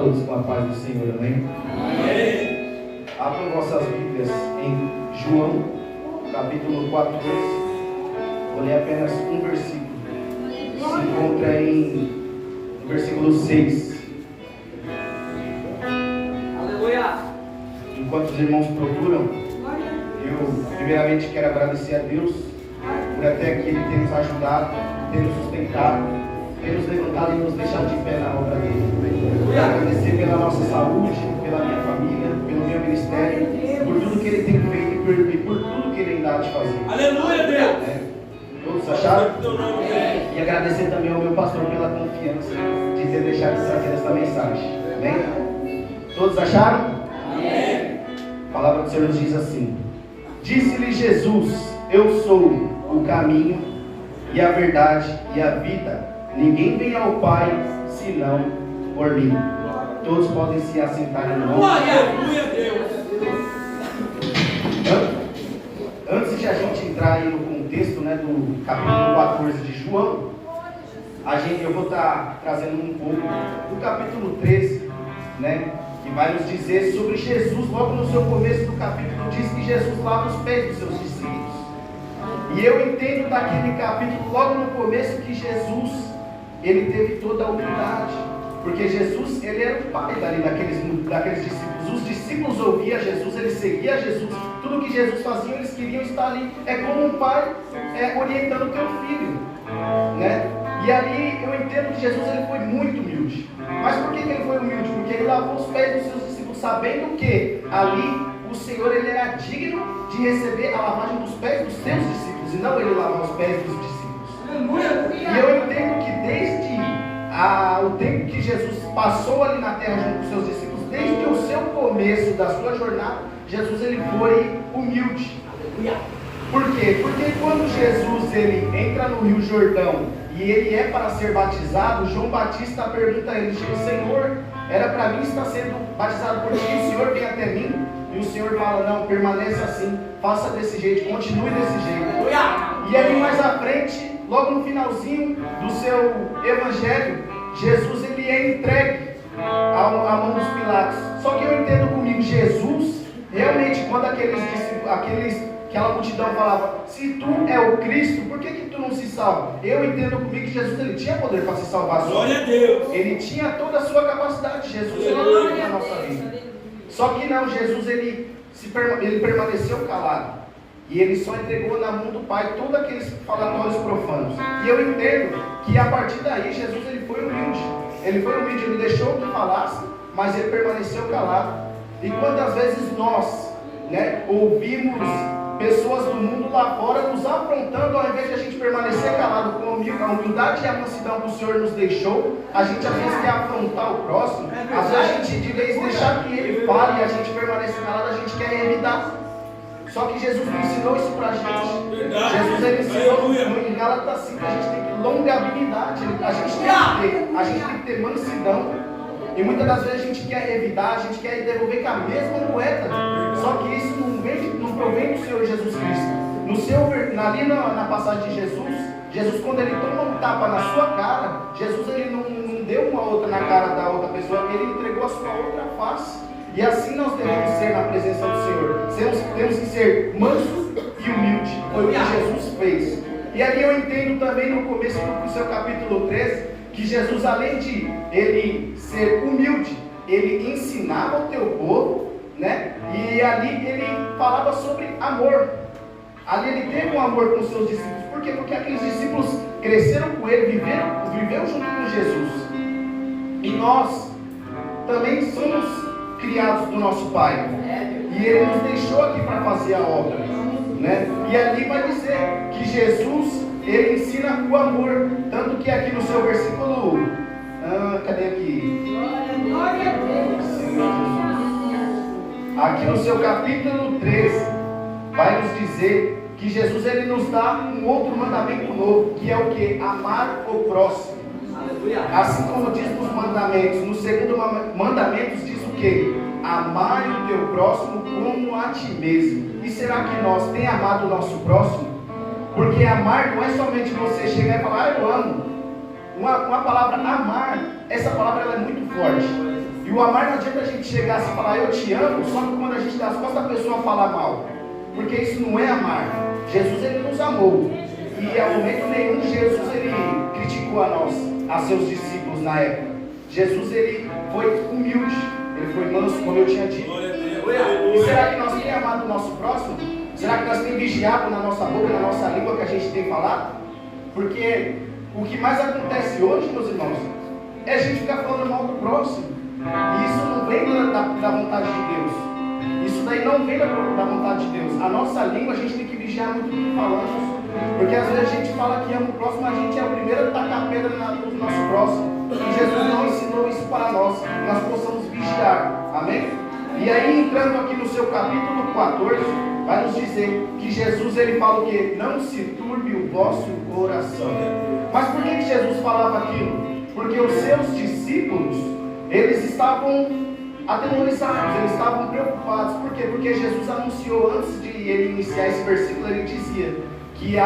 todos com a paz do Senhor, amém? Amém. Abram vossas Bíblias em João, capítulo 14. Vou ler apenas um versículo. Se encontra no versículo 6. Aleluia. Enquanto os irmãos procuram, eu primeiramente quero agradecer a Deus por até aqui Ele ter nos ajudado, ter nos sustentado, ter nos levantado e nos deixado de pé na obra dele. Quero agradecer pela nossa saúde, pela minha família, pelo meu ministério, por tudo que Ele tem feito e por tudo que Ele ainda há de fazer. Aleluia, Deus. Todos acharam? E agradecer também ao meu pastor pela confiança de ter deixado de trazer essa mensagem. Amém? Todos acharam? Amém. A palavra do Senhor nos diz assim: disse-lhe Jesus: eu sou o caminho e a verdade e a vida. Ninguém vem ao Pai senão por mim. Todos podem se assentar em nome. Aleluia, Deus. Antes de a gente entrar aí no contexto, né, do capítulo 14 de João, eu vou estar trazendo um pouco do capítulo 13, né, que vai nos dizer sobre Jesus. Logo no seu começo do capítulo diz que Jesus lava os pés dos seus discípulos. E eu entendo daquele capítulo, logo no começo, que Jesus, ele teve toda a humildade, porque Jesus, ele era o pai daqueles discípulos. Os discípulos ouviam Jesus, eles seguiam Jesus, tudo que Jesus fazia, eles queriam estar ali. É como um pai orientando o teu filho, né? E ali eu entendo que Jesus, ele foi muito humilde. Mas por que ele foi humilde? Porque ele lavou os pés dos seus discípulos, sabendo que ali o Senhor, ele era digno de receber a lavagem dos pés dos seus discípulos, e não ele lavar os pés dos discípulos. E eu entendo que desde o tempo que Jesus passou ali na terra junto com seus discípulos, desde o seu começo da sua jornada, Jesus, ele foi humilde. Por quê? Porque quando Jesus, ele entra no Rio Jordão e ele é para ser batizado, João Batista pergunta a ele: Senhor, era para mim estar sendo batizado por ti, o Senhor vem até mim? E o Senhor fala: não, permaneça assim, faça desse jeito, continue desse jeito. E ali mais à frente, logo no finalzinho do seu evangelho, Jesus, ele é entregue à mão dos Pilatos. Só que eu entendo comigo, Jesus, realmente, quando aquela multidão falava: se tu é o Cristo, por que tu não se salva? Eu entendo comigo que Jesus, ele tinha poder para se salvar só. Glória a Deus. Ele tinha toda a sua capacidade. Jesus, ele é tudo na nossa vida. Só que não, Jesus, ele permaneceu calado. E ele só entregou na mão do Pai todos aqueles falatórios profanos. E eu entendo que a partir daí Jesus, ele foi humilde. Ele foi humilde, ele deixou que falasse, mas ele permaneceu calado. E quantas vezes nós, né, ouvimos pessoas do mundo lá fora nos afrontando, ao invés de a gente permanecer calado com a humildade e a mansidão que o Senhor nos deixou, a gente às vezes quer afrontar o próximo. Às vezes a gente, de vez de deixar que ele fale e a gente permanecer calado, a gente quer revidar. Só que Jesus não ensinou isso pra gente. Jesus, ele ensinou em Gálatas 5 que a gente tem que longanimidade, a gente tem que ter mansidão. E muitas das vezes a gente quer revidar, a gente quer devolver com a mesma moeda. Só que isso não provém do Senhor Jesus Cristo. Ali na passagem de Jesus, quando ele toma um tapa na sua cara, Jesus, ele não deu uma outra na cara da outra pessoa, ele entregou a sua outra face. E assim nós devemos ser na presença do Senhor. Temos que ser mansos e humildes. Foi o que Jesus fez. E ali eu entendo também no começo do seu capítulo 13, que Jesus, além de ele ser humilde, ele ensinava o teu povo, né? E ali ele falava sobre amor. Ali ele teve um amor com os seus discípulos. Por quê? Porque aqueles discípulos cresceram com ele, viveram junto com Jesus. E nós também somos criados do nosso Pai, e ele nos deixou aqui para fazer a obra, né? E ali vai dizer que Jesus, ele ensina o amor, tanto que aqui no seu versículo, cadê aqui? Glória a Deus. Senhor Jesus. Aqui no seu capítulo 13 vai nos dizer que Jesus, ele nos dá um outro mandamento novo, que é o que? Amar o próximo. Assim como diz nos mandamentos, no segundo mandamento diz o que? Amar o teu próximo como a ti mesmo. E será que nós temos amado o nosso próximo? Porque amar não é somente você chegar e falar: eu amo. Uma palavra amar, essa palavra ela é muito forte. E o amar não adianta a gente chegar assim e falar eu te amo, só que quando a gente dá as costas a pessoa fala mal. Porque isso não é amar. Jesus ele nos amou. E a momento nenhum Jesus ele criticou a seus discípulos na época. Jesus ele foi humilde, ele foi manso, como eu tinha dito. E será que nós temos amado o nosso próximo? Será que nós temos vigiado na nossa boca, na nossa língua que a gente tem falado? Porque o que mais acontece hoje, meus irmãos, é a gente ficar falando mal do próximo. E isso não vem da vontade de Deus. Isso daí não vem da vontade de Deus. A nossa língua a gente tem que vigiar muito o que falamos. Porque às vezes a gente fala que ama o próximo, a gente é o primeiro a tacar pedra no nosso próximo. E Jesus não ensinou isso para nós. Que nós possamos vigiar. Amém? E aí entrando aqui no seu capítulo 14, vai nos dizer que Jesus ele fala o quê? Não se turbe o vosso coração. Mas por que Jesus falava aquilo? Porque os seus discípulos, eles estavam atemorizados, eles estavam preocupados. Por quê? Porque Jesus anunciou antes de ele iniciar esse versículo, ele dizia que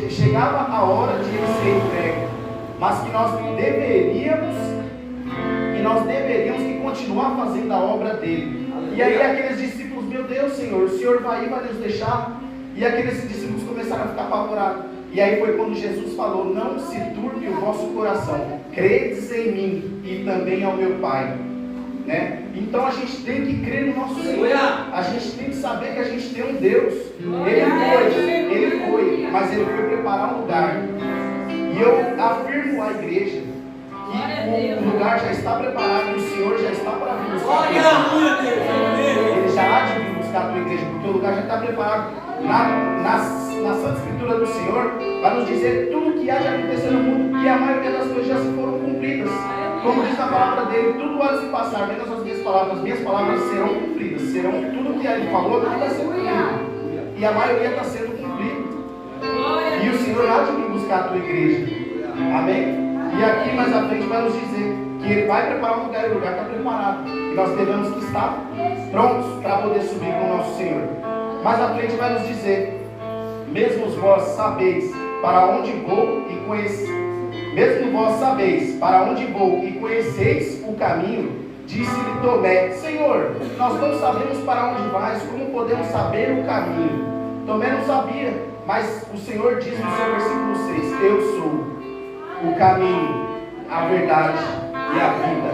chegava a hora de ele ser entregue, mas que nós deveríamos que continuar fazendo a obra dele. E aí aqueles discípulos, meu Deus, Senhor, o Senhor vai nos deixar? E aqueles discípulos começaram a ficar apavorados. E aí foi quando Jesus falou, não se turbe o vosso coração, credes em mim e também ao meu Pai. Né? Então a gente tem que crer no nosso Senhor. A gente tem que saber que a gente tem um Deus. Ele foi, mas ele foi preparar um lugar. E eu afirmo à igreja que o lugar já está preparado e o Senhor já está para vir buscar. Ele já há de vir buscar a tua igreja, porque o lugar já está preparado. Na Santa Escritura do Senhor vai nos dizer tudo o que há de acontecer no mundo, que a maioria das coisas já se foram cumpridas. Como diz a palavra dele, tudo há de se passar, menos as minhas palavras serão cumpridas. Serão tudo que ele falou, tudo vai ser cumprido. E a maioria está sendo cumprido. E o Senhor há de vir buscar a tua igreja. Amém? E aqui mais à frente vai nos dizer que ele vai preparar um lugar, e o lugar está preparado. E nós devemos que estar prontos para poder subir com o nosso Senhor. Mais à frente vai nos dizer, mesmo vós sabeis para onde vou e conheceis. Mesmo vós sabeis para onde vou e conheceis o caminho, disse-lhe Tomé, Senhor, nós não sabemos para onde vais, como podemos saber o caminho? Tomé não sabia, mas o Senhor diz no seu versículo 6, eu sou o caminho, a verdade e a vida.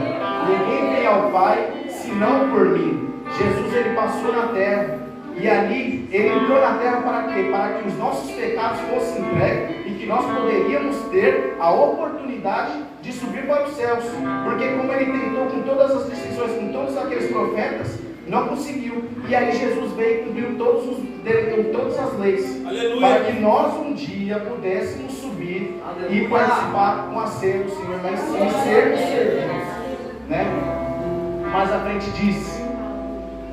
Ninguém vem ao Pai, senão por mim. Jesus ele passou na terra. E ali, ele entrou na terra para quê? Para que os nossos pecados fossem entregues e que nós poderíamos ter a oportunidade de subir para os céus. Porque como ele tentou com todas as decisões, com todos aqueles profetas, não conseguiu. E aí Jesus veio e cumpriu todas as leis. Aleluia. Para que nós um dia pudéssemos subir. Aleluia. E participar com a ceia do Senhor lá em cima e sermos servidos. Né? Mais à frente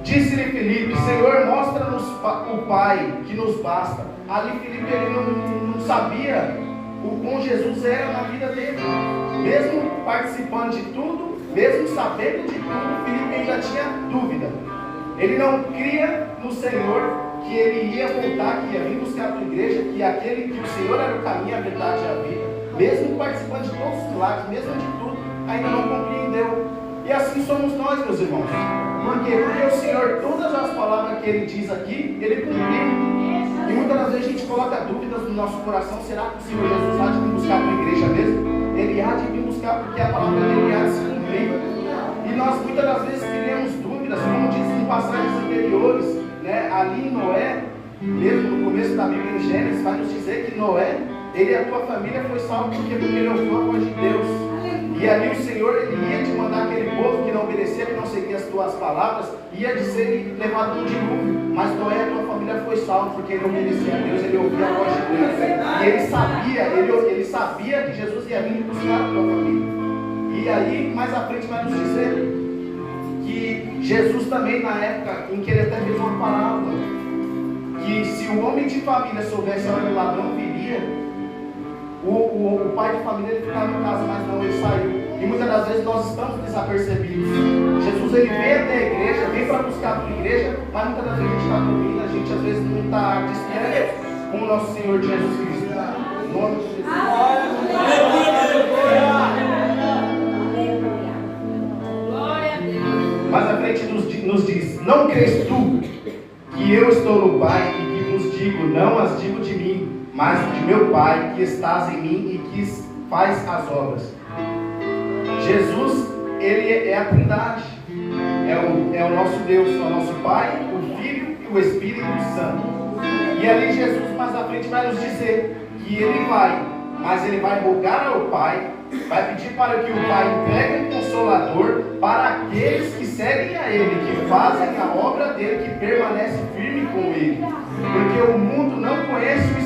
disse-lhe Filipe, Senhor, mostra-nos o Pai, que nos basta. Ali Filipe ele não sabia o quão Jesus era na vida dele. Mesmo participando de tudo, mesmo sabendo de tudo, Filipe ainda tinha dúvida. Ele não cria no Senhor que ele ia voltar, que ia vir buscar a tua igreja, que o Senhor era o caminho, a verdade e a vida. Mesmo participando de todos os milagres, mesmo de tudo, ainda não compreendeu. E assim somos nós, meus irmãos. Por quê? Porque o Senhor, todas as palavras que Ele diz aqui, Ele cumpriu. E muitas das vezes a gente coloca dúvidas no nosso coração. Será que o Senhor Jesus há de vir buscar a tua igreja mesmo? Ele há de vir buscar porque a palavra dele há de se cumprir. E nós muitas das vezes criamos dúvidas, como diz em passagens anteriores, né? Ali em Noé, mesmo no começo da Bíblia em Gênesis, vai nos dizer que Noé, ele e a tua família foi salvo porque ele ouviu a voz de Deus. E ali o Senhor, ele ia te mandar aquele povo que não obedecia, que não seguia as tuas palavras, ia de ser levado no dilúvio. Mas Noé, a tua família foi salvo porque ele obedecia a Deus, ele ouvia a voz de Deus. E ele sabia que Jesus ia vir buscar a tua família. E aí, mais à frente vai nos dizer que Jesus também, na época em que ele até fez uma parábola, que se o homem de família soubesse a hora que o ladrão viria, o pai de família ele ficava em casa, mas não, ele saiu. E muitas das vezes nós estamos desapercebidos. Jesus ele veio até a igreja, veio para buscar a tua igreja, mas muitas das vezes a gente está dormindo, a gente às vezes não está distante com o nosso Senhor Jesus Cristo. Em nome de Jesus. nos diz: não crês tu que eu estou no Pai e que vos digo, não as digo de mim, mas de meu Pai que estás em mim e que faz as obras. Jesus, Ele é a Trindade, é o nosso Deus, é o nosso Pai, o Filho e o Espírito Santo. E ali Jesus mais à frente vai nos dizer que Ele vai, mas Ele vai rogar ao Pai, vai pedir para que o Pai entregue um Consolador para aqueles que seguem a Ele, que fazem a obra dEle, que permanecem firme com Ele. Porque o mundo não conhece o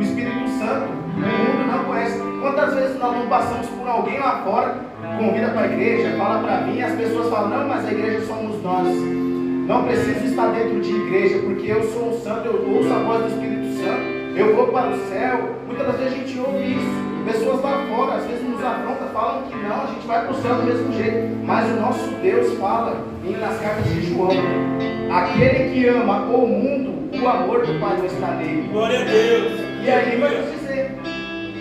Espírito Santo. O mundo não conhece. Quantas vezes nós não passamos por alguém lá fora, convida para a igreja, fala para mim, as pessoas falam: não, mas a igreja somos nós. Não preciso estar dentro de igreja, porque eu sou um santo, eu ouço a voz do Espírito Santo, eu vou para o céu. Muitas das vezes a gente ouve isso. Pessoas lá fora, às vezes nos afrontam, falam que não, a gente vai para o céu do mesmo jeito. Mas o nosso Deus fala nas cartas de João: aquele que ama o mundo, o amor do Pai não está nele. Glória a Deus. E aí vai nos dizer,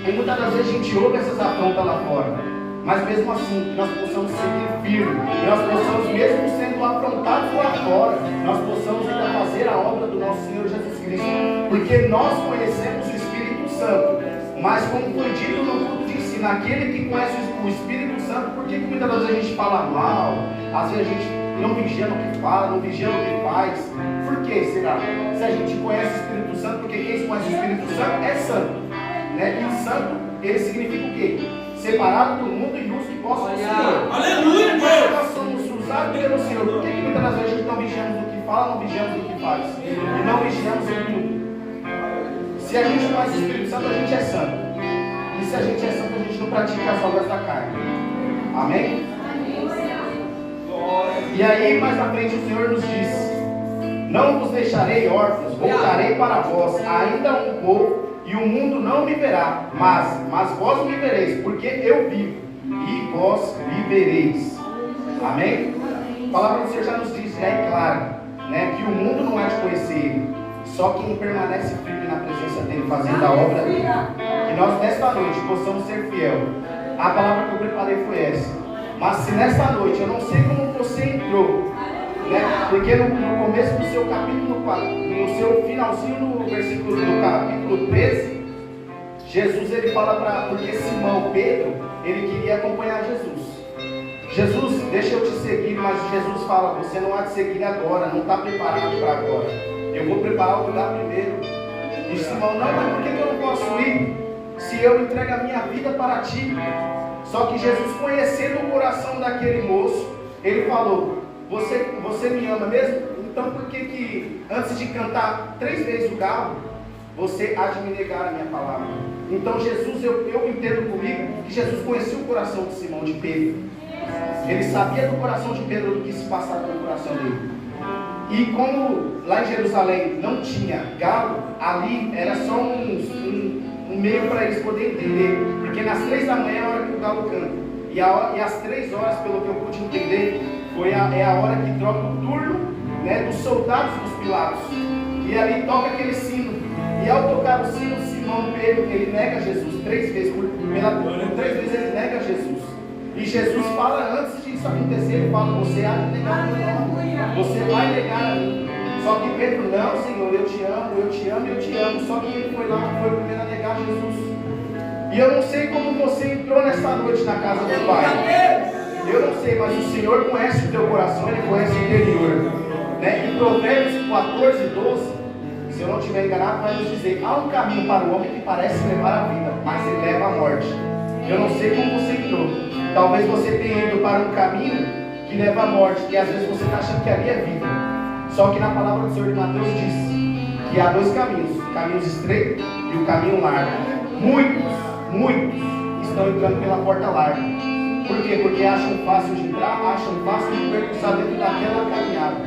e muitas das vezes a gente ouve essas afrontas lá fora, mas mesmo assim, que nós possamos seguir firme, que nós possamos, mesmo sendo afrontados lá fora, nós possamos ainda fazer a obra do nosso Senhor Jesus Cristo, porque nós conhecemos o Espírito Santo. Mas como foi dito no culto de ensino, aquele que conhece o Espírito Santo, por que muitas vezes a gente fala mal? Às vezes a gente não vigia no que fala, não vigia no que faz. Por que será? Se a gente conhece o Espírito Santo, porque quem conhece o Espírito Santo é santo, né? E santo, ele significa o quê? Separado do mundo e uso e posse do Senhor. Aleluia, Deus! Nós somos usados pelo Senhor. Por que muitas das vezes a gente não vigiamos no que fala, não vigiamos no que faz? E não vigiamos em tudo. Se a gente faz o Espírito Santo, a gente é santo. E se a gente é santo, a gente não pratica as obras da carne. Amém? E aí, mais à frente, o Senhor nos diz: não vos deixarei órfãos, voltarei para vós, ainda um pouco, e o mundo não me verá, mas vós me vereis, porque eu vivo, e vós vivereis. Amém? A palavra do Senhor já nos diz, já é clara, né, que o mundo não há de conhecer Ele. Só quem permanece firme na presença dEle, fazendo a obra dEle. Que nós nesta noite possamos ser fiel. A palavra que eu preparei foi essa. Mas se nesta noite, eu não sei como você entrou, né? Porque no começo do seu capítulo 4, no seu finalzinho no versículo do capítulo 13, Jesus ele fala porque Simão Pedro, ele queria acompanhar Jesus. Jesus, deixa eu te seguir, mas Jesus fala: você não há de seguir agora, não está preparado para agora. Eu vou preparar o lugar primeiro. E Simão: não, mas por que eu não posso ir? Se eu entrego a minha vida para ti. Só que Jesus, conhecendo o coração daquele moço, ele falou: você me ama mesmo? Então por que antes de cantar 3 vezes o galo, você há de me negar a minha palavra? Então Jesus, eu entendo comigo que Jesus conhecia o coração de Simão, de Pedro. Ele sabia do coração de Pedro, do que se passava no coração dele. E como lá em Jerusalém não tinha galo, ali era só um meio para eles poderem entender. Porque nas 3 da manhã é a hora que o galo canta. E às 3 horas, pelo que eu pude entender, é a hora que troca o turno, né, dos soldados dos Pilatos. E ali toca aquele sino. E ao tocar o sino, Simão Pedro, ele nega Jesus 3 vezes. Por 3 vezes ele nega Jesus. E Jesus fala, antes disso acontecer, ele fala: você há de negar a mim, você vai negar a mim. Só que Pedro: não, Senhor, eu te amo, eu te amo, eu te amo. Só que ele foi lá, foi o primeiro a negar Jesus. E eu não sei como você entrou nessa noite na casa do Pai. Eu não sei, mas o Senhor conhece o teu coração, Ele conhece o interior, né? Em Provérbios 14, 12, se eu não estiver enganado, vai nos dizer: há um caminho para o homem que parece levar a vida, mas ele leva a morte. Eu não sei como você entrou. Talvez você tenha ido para um caminho que leva à morte, e às vezes você está achando que ali é vida. Só que na palavra do Senhor de Mateus diz que há 2 caminhos: o caminho estreito e o caminho largo. Muitos estão entrando pela porta larga. Por quê? Porque acham fácil de entrar, acham fácil de percussar dentro daquela caminhada.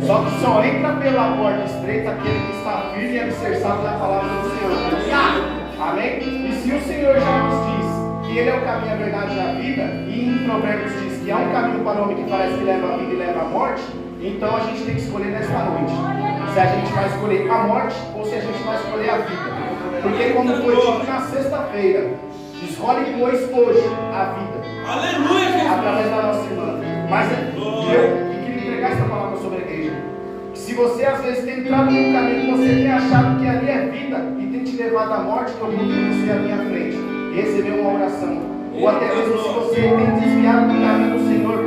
Só que só entra pela porta estreita aquele que está firme e alicerçado na palavra do Senhor. Amém? E se o Senhor já nos diz que Ele é o caminho, a verdade e a vida, e em Provérbios diz que há um caminho para o homem que parece que leva a vida e leva a morte, então a gente tem que escolher nesta noite se a gente vai escolher a morte ou se a gente vai escolher a vida. Porque como foi dito na sexta-feira, escolhe pois hoje a vida. Aleluia, através da nossa irmã. Mas eu queria entregar você às vezes tem entrado num caminho que você tem achado que ali é vida e tem te levado à morte, eu convido você à minha frente e receber uma oração. Ou até mesmo se você tem desviado do caminho do Senhor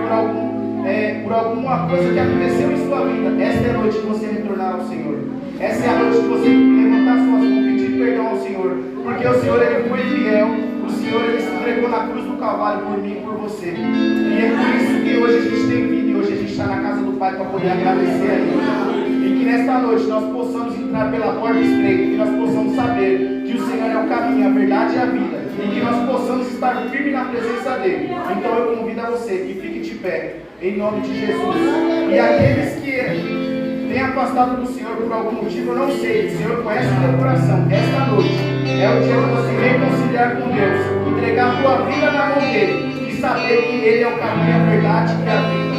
por alguma coisa que aconteceu em sua vida, esta é a noite que você retornar ao Senhor. Essa é a noite que você levantar suas mãos e pedir perdão ao Senhor. Porque o Senhor, Ele foi fiel. O Senhor, Ele se entregou na cruz do Calvário por mim e por você. E é por isso que hoje a gente tem vida e hoje a gente está na casa do Pai para poder agradecer a Ele. E que nesta noite nós possamos entrar pela porta estreita, que nós possamos saber que o Senhor é o caminho, a verdade e a vida. E que nós possamos estar firmes na presença dEle. Então eu convido a você que fique de pé, em nome de Jesus. E aqueles que tem afastado do Senhor por algum motivo, eu não sei. O Senhor conhece o teu coração. Esta noite é o dia de você reconciliar com Deus, entregar a tua vida na mão dEle e saber que Ele é o caminho, a verdade e a vida.